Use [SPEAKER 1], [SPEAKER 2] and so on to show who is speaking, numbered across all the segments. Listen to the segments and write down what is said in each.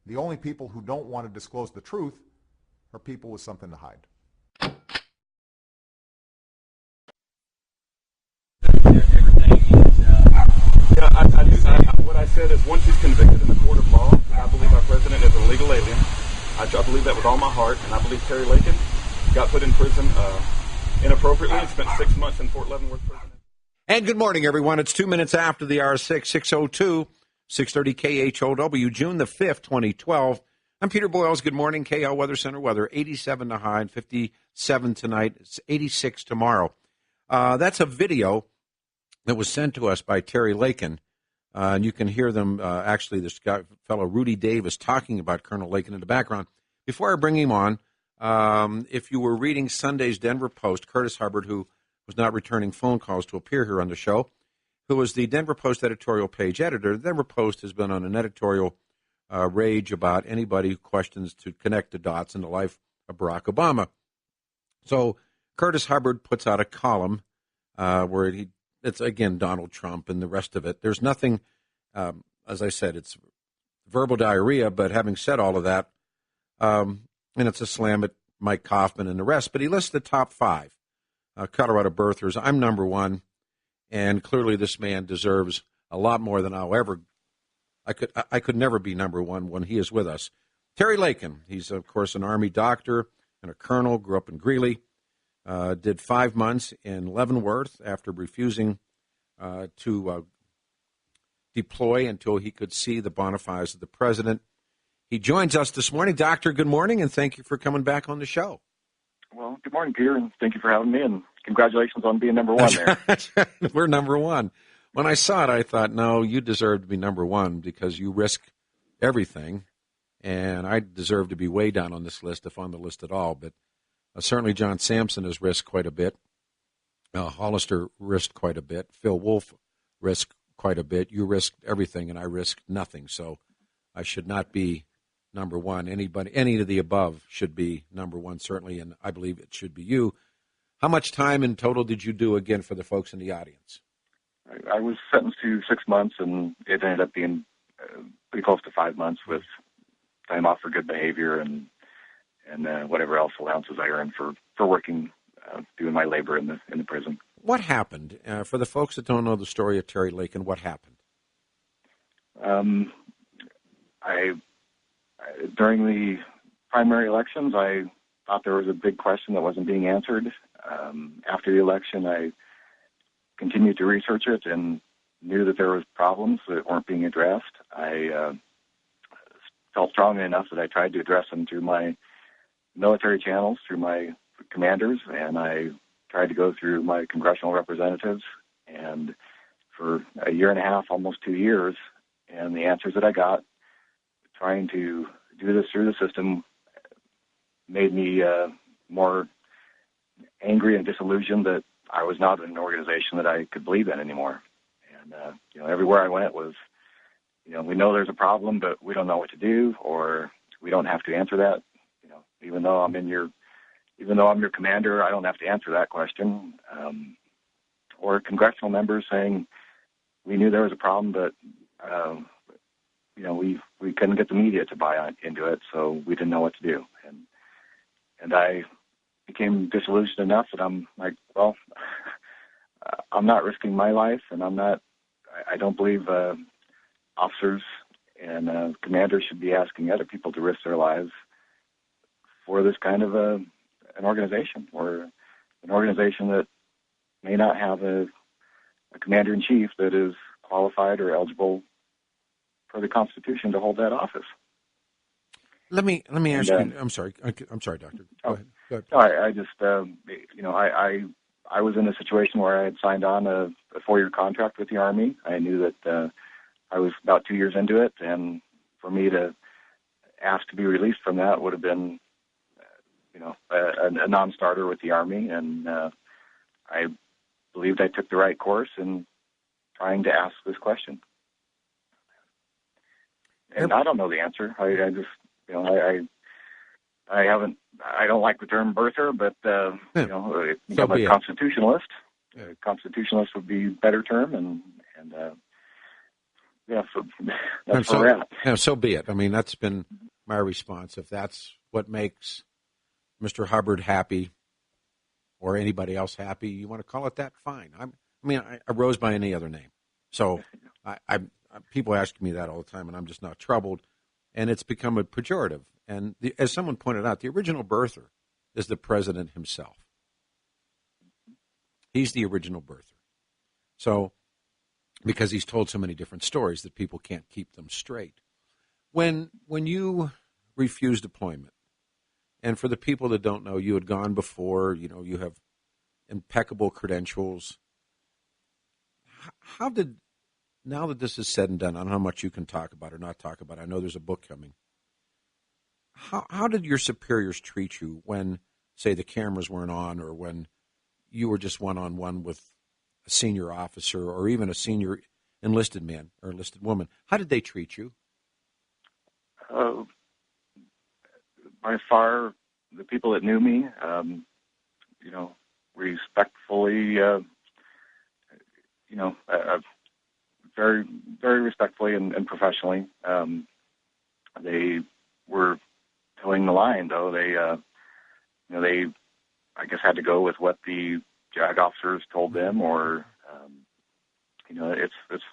[SPEAKER 1] The only people who don't want to disclose the truth are people with something to hide.
[SPEAKER 2] What I said is once he's convicted in the court of law, I believe our president is a legal alien. I believe that with all my heart, and I believe Terry Lakin got put in prison inappropriately and spent 6 months in Fort Leavenworth prison.
[SPEAKER 3] And good morning, everyone. It's 2 minutes after the hour, 6:02, 630 KHOW, June the 5th, 2012. I'm Peter Boyles. Good morning, KL Weather Center weather. 87 to high, 57 tonight. It's 86 tomorrow. That's a video that was sent to us by Terry Lakin. And you can hear them, actually, this guy, fellow Rudy Davis talking about Colonel Lakin in the background. Before I bring him on, if you were reading Sunday's Denver Post, Curtis Hubbard, who was not returning phone calls to appear here on the show, who was the Denver Post editorial page editor. The Denver Post has been on an editorial rage about anybody who questions to connect the dots in the life of Barack Obama. So Curtis Hubbard puts out a column where it's, again, Donald Trump and the rest of it. There's nothing, as I said, it's verbal diarrhea, but having said all of that, and it's a slam at Mike Kaufman and the rest, but he lists the top five Colorado birthers. I'm number one, and clearly this man deserves a lot more than I'll ever. I could never be number one when he is with us. Terry Lakin, he's, of course, an Army doctor and a colonel, grew up in Greeley. Did 5 months in Leavenworth after refusing to deploy until he could see the bona fides of the president. He joins us this morning. Doctor, good morning, and thank you for coming back on the show.
[SPEAKER 4] Well, good morning, Peter, and thank you for having me, and congratulations on being number one there.
[SPEAKER 3] We're number one. When I saw it, I thought, no, you deserve to be number one because you risk everything, and I deserve to be way down on this list, if on the list at all, but certainly John Sampson has risked quite a bit. Hollister risked quite a bit. Phil Wolf risked quite a bit. You risked everything, and I risked nothing. So I should not be number one. Any of the above should be number one, certainly, and I believe it should be you. How much time in total did you do, again, for the folks in the audience?
[SPEAKER 4] I was sentenced to 6 months, and it ended up being pretty close to 5 months with time off for good behavior and whatever else allowances I earned for working, doing my labor in the prison.
[SPEAKER 3] What happened? For the folks that don't know the story of Terry Lakin, what happened?
[SPEAKER 4] During the primary elections, I thought there was a big question that wasn't being answered. After the election, I continued to research it and knew that there was problems that weren't being addressed. I felt strongly enough that I tried to address them through my military channels, through my commanders, and I tried to go through my congressional representatives, and for a year and a half, almost 2 years, and the answers that I got, trying to do this through the system, made me more angry and disillusioned that I was not in an organization that I could believe in anymore. And, everywhere I went was, we know there's a problem, but we don't know what to do, or we don't have to answer that. Even though I'm your commander, I don't have to answer that question. Or congressional members saying we knew there was a problem, but we couldn't get the media to buy into it, so we didn't know what to do. And I became disillusioned enough that I'm like, well, I'm not risking my life, and I don't believe officers and commanders should be asking other people to risk their lives for this kind of an organization, or an organization that may not have a commander-in-chief that is qualified or eligible for the Constitution to hold that office.
[SPEAKER 3] Let me ask you. I'm sorry, Doctor. Go ahead.
[SPEAKER 4] No, I just, I was in a situation where I had signed on a 4-year contract with the Army. I knew that I was about 2 years into it, and for me to ask to be released from that would have been, a non-starter with the Army, and I believed I took the right course in trying to ask this question. And I don't know the answer. I just, I don't like the term birther, but, I'm a constitutionalist. Constitutionalist would be a better term, and yeah, so
[SPEAKER 3] And
[SPEAKER 4] that's where we're at.
[SPEAKER 3] so be it. I mean, that's been my response. If that's what makes Mr. Hubbard happy or anybody else happy, you want to call it that, fine. I rose by any other name. So people ask me that all the time, and I'm just not troubled. And it's become a pejorative. And as someone pointed out, the original birther is the president himself. He's the original birther. So, because he's told so many different stories that people can't keep them straight. When you refused deployment, and for the people that don't know, you had gone before, you have impeccable credentials. How did, now that this is said and done, I don't know how much you can talk about or not talk about, I know there's a book coming. How did your superiors treat you when, say, the cameras weren't on, or when you were just one-on-one with a senior officer or even a senior enlisted man or enlisted woman? How did they treat you?
[SPEAKER 4] By far, the people that knew me, respectfully, very, very respectfully and professionally. They were towing the line, though. They, I guess, had to go with what the JAG officers told them, or, it's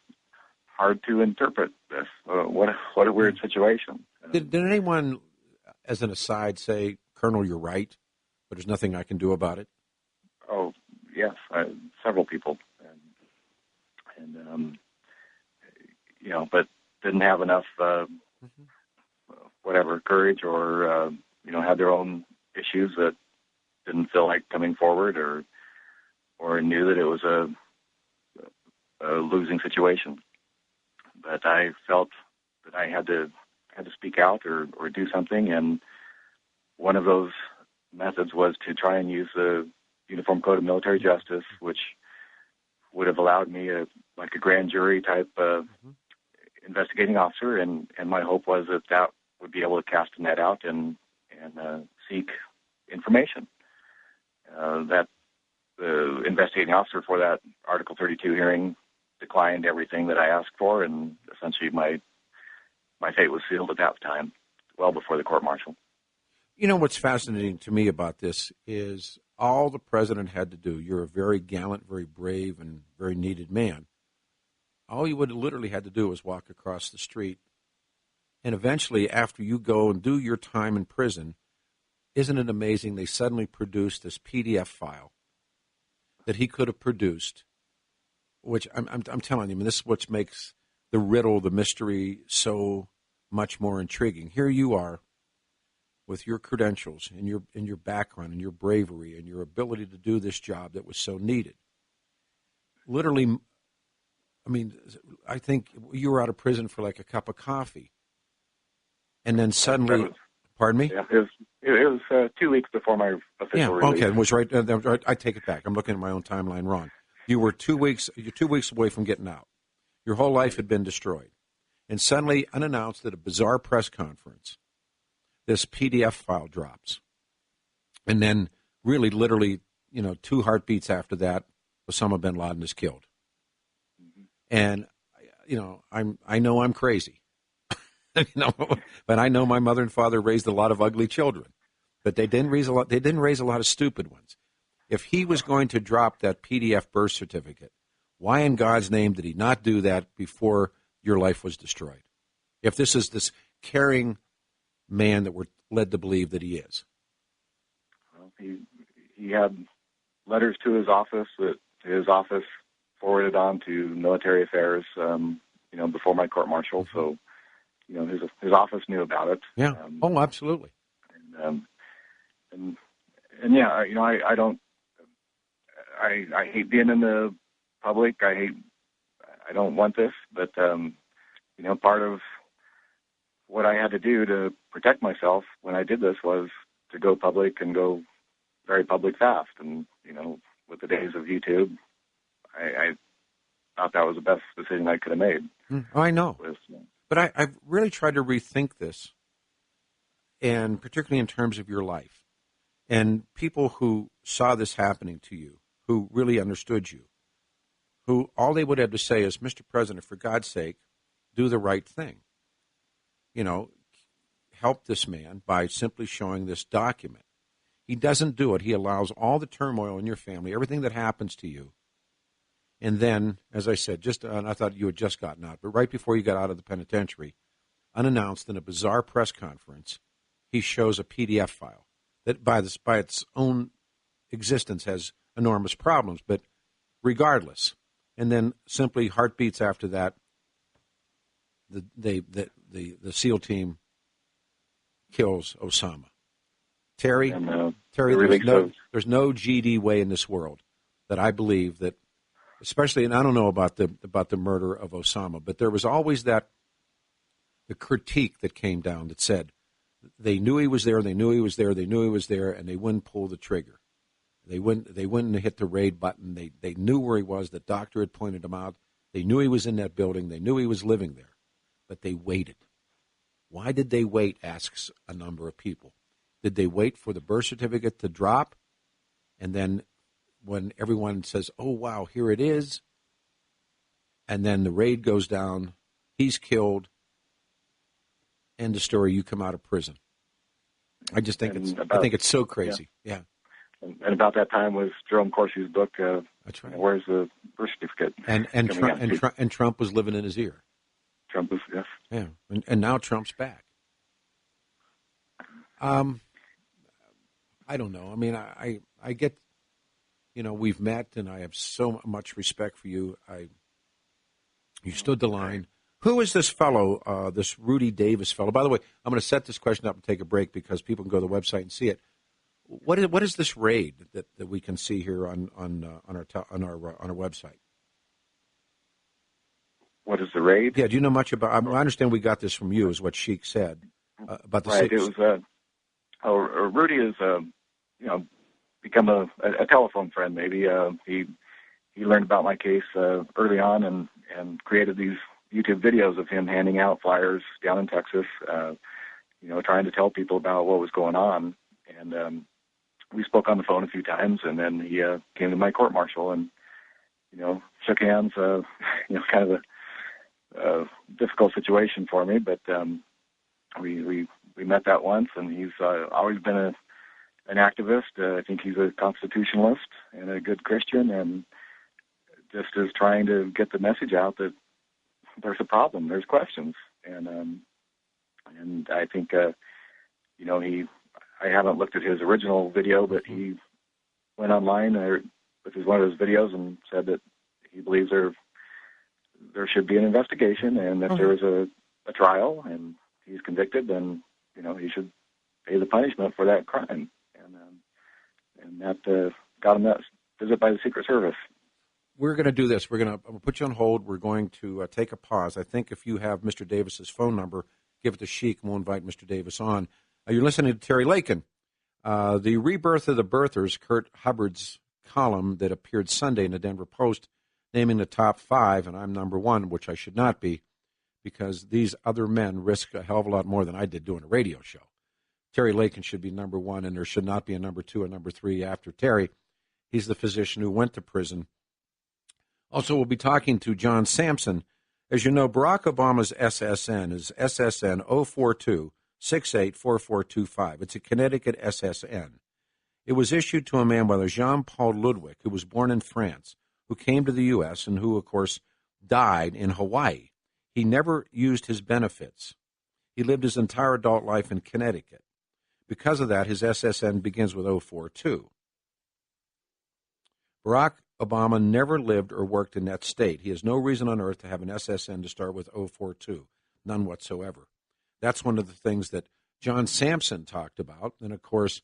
[SPEAKER 4] hard to interpret this. What a weird situation.
[SPEAKER 3] Did anyone, as an aside, say, Colonel, you're right, but there's nothing I can do about it?
[SPEAKER 4] Oh, yes, several people, but didn't have enough, courage, or had their own issues that didn't feel like coming forward, or knew that it was a losing situation. But I felt that I had to speak out or do something, and one of those methods was to try and use the Uniform Code of Military Justice, which would have allowed me a grand jury type investigating officer, and my hope was that would be able to cast a net out and seek information. That the investigating officer for that Article 32 hearing declined everything that I asked for, and essentially my fate was sealed at that time, well before the court-martial.
[SPEAKER 3] What's fascinating to me about this is all the president had to do. You're a very gallant, very brave, and very needed man. All you would have literally had to do was walk across the street. And eventually, after you go and do your time in prison, isn't it amazing they suddenly produced this PDF file that he could have produced, which I'm telling you, this is what makes the riddle, the mystery, so much more intriguing. Here you are with your credentials and your background and your bravery and your ability to do this job that was so needed. Literally, I think you were out of prison for like a cup of coffee. And then suddenly, pardon me?
[SPEAKER 4] Yeah, it was 2 weeks before my official release.
[SPEAKER 3] Okay, it was right. I take it back. I'm looking at my own timeline wrong. You were 2 weeks. You're 2 weeks away from getting out. Your whole life had been destroyed, and suddenly, unannounced at a bizarre press conference, this PDF file drops, and then, really, literally, 2 heartbeats after that, Osama bin Laden is killed. Mm-hmm. And I know I'm crazy. But I know my mother and father raised a lot of ugly children, but they didn't raise a lot. They didn't raise a lot of stupid ones. If he was going to drop that PDF birth certificate, why in God's name did he not do that before your life was destroyed? If this is this caring man that we're led to believe that he is.
[SPEAKER 4] Well, he had letters to his office that his office forwarded on to military affairs, before my court-martial. So, his office knew about it.
[SPEAKER 3] Yeah. Absolutely.
[SPEAKER 4] I hate being in the public. I don't want this, but, part of what I had to do to protect myself when I did this was to go public and go very public fast. And, with the days of YouTube, I thought that was the best decision I could have made.
[SPEAKER 3] I know. But I've really tried to rethink this, and particularly in terms of your life. And people who saw this happening to you, who really understood you, who all they would have to say is, Mr. President, for God's sake, do the right thing. You know, help this man by simply showing this document. He doesn't do it. He allows all the turmoil in your family, everything that happens to you. And then, as I said, and I thought you had just gotten out, but right before you got out of the penitentiary, unannounced in a bizarre press conference, he shows a PDF file that by its own existence has enormous problems, but regardless. And then simply heartbeats after that, the SEAL team kills Osama. Terry, there's no GD way in this world that I believe that, especially, and I don't know about the murder of Osama, but there was always the critique that came down that said they knew he was there, and they knew he was there, and they wouldn't pull the trigger. They wouldn't hit the raid button. They knew where he was. The doctor had pointed him out. They knew he was in that building. They knew he was living there, but they waited. Why did they wait, asks a number of people. Did they wait for the birth certificate to drop? And then when everyone says, oh, wow, here it is, and then the raid goes down, he's killed, end of story, you come out of prison. I just think it's so crazy. Yeah.
[SPEAKER 4] And about that time was Jerome Corsi's book,
[SPEAKER 3] That's right.
[SPEAKER 4] Where's the Birth Certificate?
[SPEAKER 3] And Trump was living in his ear.
[SPEAKER 4] Trump was, yes.
[SPEAKER 3] Yeah, and now Trump's back. I don't know. I mean, I get, we've met, and I have so much respect for you. You stood the line. Who is this fellow, this Rudy Davis fellow? By the way, I'm going to set this question up and take a break because people can go to the website and see it. What is this raid that we can see here on our website?
[SPEAKER 4] What is the raid?
[SPEAKER 3] Yeah, do you know much about? I understand we got this from you, is what Sheik said about the.
[SPEAKER 4] Right. It was. Rudy is become a telephone friend. Maybe he learned about my case early on and created these YouTube videos of him handing out flyers down in Texas. Trying to tell people about what was going on. And we spoke on the phone a few times, and then he came to my court martial and shook hands. Kind of a difficult situation for me, but we met that once, and he's always been an activist. I think he's a constitutionalist and a good Christian, and just is trying to get the message out that there's a problem, there's questions, and I think I haven't looked at his original video, but he went online with one of his videos and said that he believes there should be an investigation, and that there is a trial, and he's convicted, and he should pay the punishment for that crime, and that got him that visit by the Secret Service.
[SPEAKER 3] We're going to do this. I'm going to put you on hold. We're going to take a pause. I think if you have Mr. Davis's phone number, give it to Sheik, and we'll invite Mr. Davis on. You're listening to Terry Lakin. The Rebirth of the Birthers, Kurt Hubbard's column that appeared Sunday in the Denver Post, naming the top 5, and I'm number 1, which I should not be, because these other men risk a hell of a lot more than I did doing a radio show. Terry Lakin should be number 1, and there should not be a number 2 or number 3 after Terry. He's the physician who went to prison. Also, we'll be talking to John Sampson. As you know, Barack Obama's SSN is SSN 042-684425. It's a Connecticut SSN. It was issued to a man by Jean-Paul Ludwig, who was born in France, who came to the U.S. and who, of course, died in Hawaii. He never used his benefits. He lived his entire adult life in Connecticut. Because of that, his SSN begins with 042. Barack Obama never lived or worked in that state. He has no reason on earth to have an SSN to start with 042, none whatsoever. That's one of the things that John Sampson talked about. And, of course,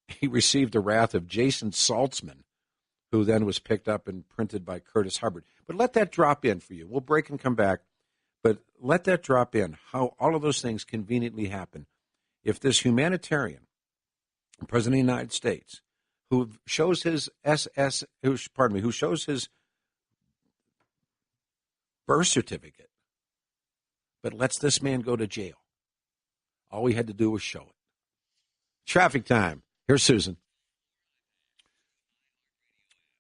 [SPEAKER 3] he received the wrath of Jason Saltzman, who then was picked up and printed by Curtis Hubbard. But let that drop in for you. We'll break and come back. But let that drop in, how all of those things conveniently happen. If this humanitarian, President of the United States, who shows his who shows his birth certificate, but lets this man go to jail, all we had to do was show it. Traffic time. Here's Susan.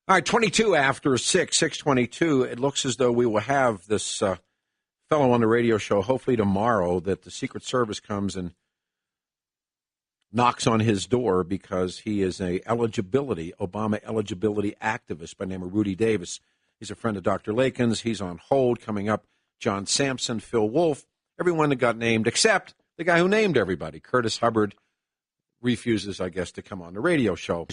[SPEAKER 3] All right, 22 after 6:22. It looks as though we will have this fellow on the radio show, hopefully tomorrow, that the Secret Service comes and knocks on his door because he is a Obama eligibility activist by the name of Rudy Davis. He's a friend of Dr. Lakin's. He's on hold coming up. John Sampson, Phil Wolf, everyone that got named except the guy who named everybody. Curtis Hubbard refuses, I guess, to come on the radio show.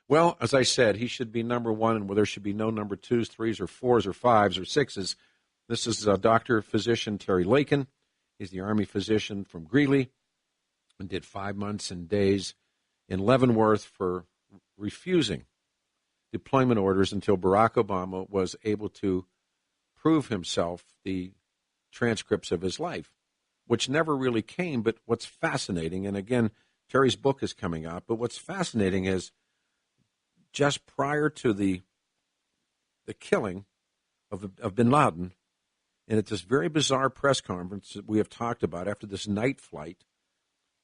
[SPEAKER 3] Well, as I said, he should be number one, and where there should be no number twos, threes, or fours, or fives, or sixes. This is Dr. Physician Terry Lakin. He's the Army physician from Greeley and did 5 months and days in Leavenworth for refusing deployment orders until Barack Obama was able to prove himself the transcripts of his life, which never really came. But what's fascinating, and again, Terry's book is coming out, but what's fascinating is just prior to the killing of bin Laden, and at this very bizarre press conference that we have talked about after this night flight,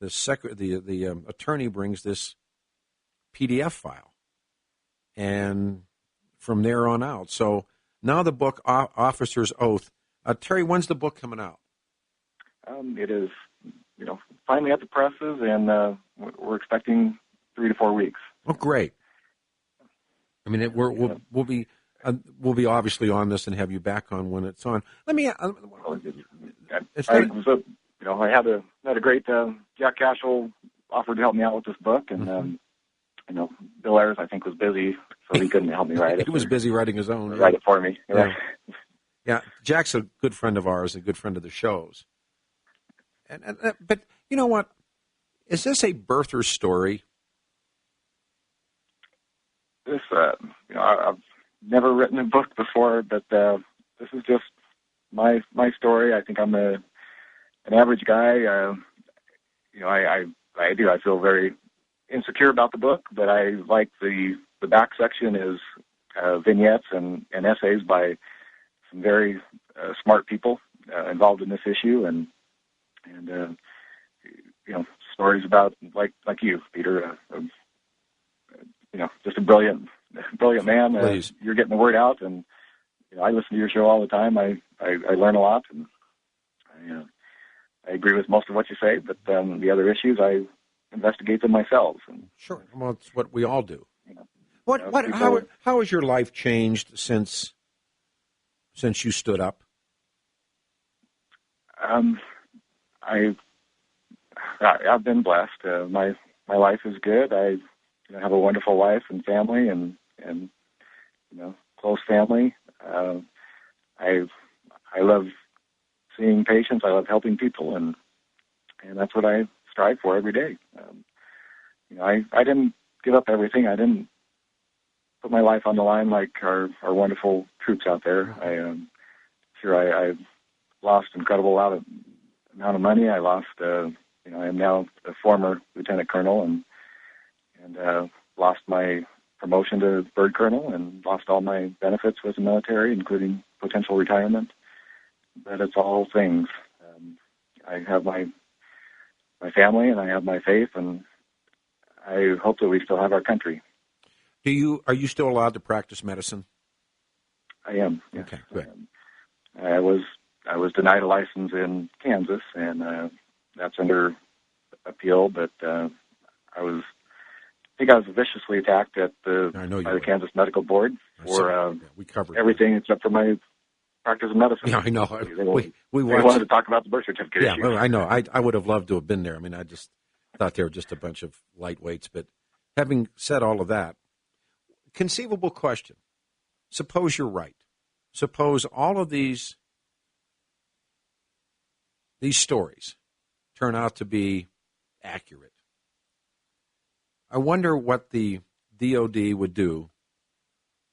[SPEAKER 3] the attorney brings this PDF file, and from there on out. So now the book, Officer's Oath. Terry, when's the book coming out?
[SPEAKER 4] It is, finally at the presses, and we're expecting 3 to 4 weeks.
[SPEAKER 3] Oh, great! I mean, we'll be obviously on this and have you back on when it's on. Let me.
[SPEAKER 4] I had a great Jack Cashel offered to help me out with this book, and Bill Ayers, I think, was busy, so he couldn't help me write it.
[SPEAKER 3] He was busy writing his own.
[SPEAKER 4] Write it for me.
[SPEAKER 3] Yeah. Yeah, Jack's a good friend of ours, a good friend of the show's. But you know what? Is this a birther story?
[SPEAKER 4] This, I've never written a book before, but this is just my story. I think I'm an average guy. I feel very insecure about the book, but I like the back section is vignettes and essays by some very smart people involved in this issue, and stories about like you, Peter, just a brilliant man. You're getting the word out, and I listen to your show all the time. I learn a lot, and I agree with most of what you say, but the other issues I investigate them myself. And,
[SPEAKER 3] sure, well, it's what we all do. How has your life changed since you stood up?
[SPEAKER 4] I've been blessed. My life is good. I have a wonderful wife and family, and close family. I love seeing patients. I love helping people, and that's what I strive for every day. I didn't give up everything. I didn't put my life on the line like our wonderful troops out there. I lost an incredible amount of money. I lost. I am now a former lieutenant colonel, and lost my promotion to bird colonel, and lost all my benefits with the military, including potential retirement. But it's all things. I have my family, and I have my faith, and I hope that we still have our country.
[SPEAKER 3] Are you still allowed to practice medicine?
[SPEAKER 4] I am. Yes.
[SPEAKER 3] Okay, good.
[SPEAKER 4] I was denied a license in Kansas, and that's under appeal. But I think I was viciously attacked by the Kansas Medical Board for
[SPEAKER 3] we covered
[SPEAKER 4] everything except for my practice of medicine.
[SPEAKER 3] Yeah, I know.
[SPEAKER 4] We wanted to talk about the birth certificate issue.
[SPEAKER 3] Well, I know. I would have loved to have been there. I mean, I just thought they were just a bunch of lightweights. But having said all of that, conceivable question. Suppose you're right. Suppose all of these stories turn out to be accurate. I wonder what the DOD would do,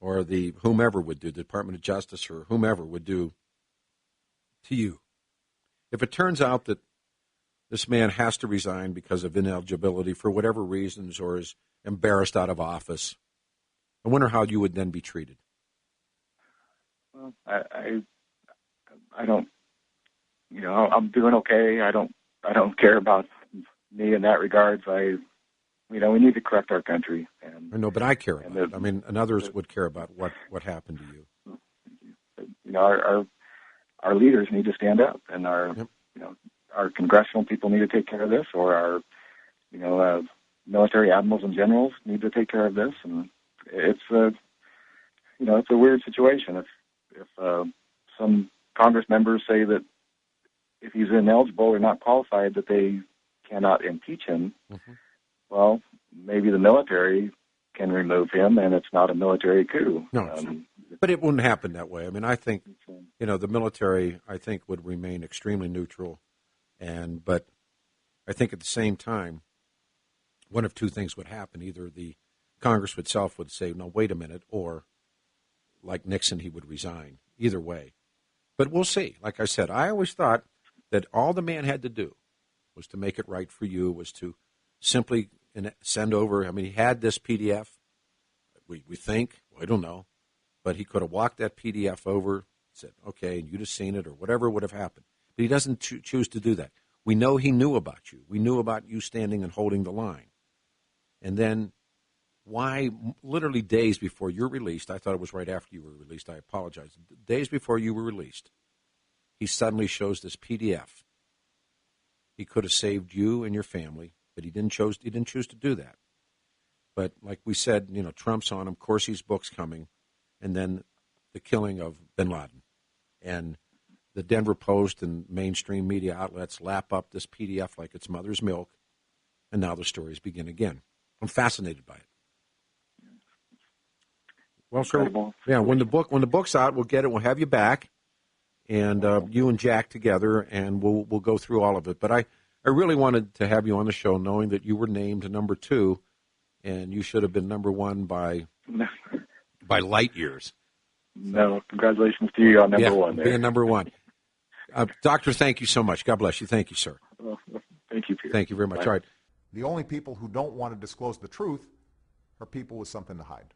[SPEAKER 3] or the whomever would do, the Department of Justice or whomever would do to you. If it turns out that this man has to resign because of ineligibility for whatever reasons, or is embarrassed out of office, I wonder how you would then be treated.
[SPEAKER 4] Well, I don't, I'm doing okay. I don't care about me in that regards. We need to correct our country. And
[SPEAKER 3] I know, but I care about it. I mean, and others would care about what happened to you.
[SPEAKER 4] Our our leaders need to stand up, and our our congressional people need to take care of this, or our military admirals and generals need to take care of this. And it's it's a weird situation. If some Congress members say that if he's ineligible or not qualified, that they cannot impeach him, well, maybe the military can remove him, and it's not a military coup.
[SPEAKER 3] No, but it wouldn't happen that way. I mean, I think, the military, I think, would remain extremely neutral, but I think at the same time, one of two things would happen. Either the Congress itself would say, no, wait a minute, or like Nixon, he would resign. Either way. But we'll see. Like I said, I always thought that all the man had to do was to make it right for you, was to simply send over. I mean, he had this PDF. We think, I don't know, but he could have walked that PDF over, said, okay, and you'd have seen it or whatever would have happened. But he doesn't choose to do that. We know he knew about you. We knew about you standing and holding the line. And then why, literally days before you're released, I thought it was right after you were released, I apologize, days before you were released, he suddenly shows this PDF. He could have saved you and your family, but he didn't choose to do that. But like we said, Trump's on him, Corsi's book's coming, and then the killing of bin Laden. And the Denver Post and mainstream media outlets lap up this PDF like it's mother's milk, and now the stories begin again. I'm fascinated by it. Well, sir, when the book's out, we'll get it. We'll have you back, and you and Jack together, and we'll go through all of it. But I really wanted to have you on the show, knowing that you were named number 2, and you should have been number 1 by light years.
[SPEAKER 4] No, congratulations to you on number 1 there.
[SPEAKER 3] Being number 1. Doctor, thank you so much. God bless you. Thank you, sir.
[SPEAKER 4] Thank you, Peter.
[SPEAKER 3] Thank you very much.
[SPEAKER 4] Bye.
[SPEAKER 3] All right.
[SPEAKER 1] The only people who don't want to disclose the truth are people with something to hide.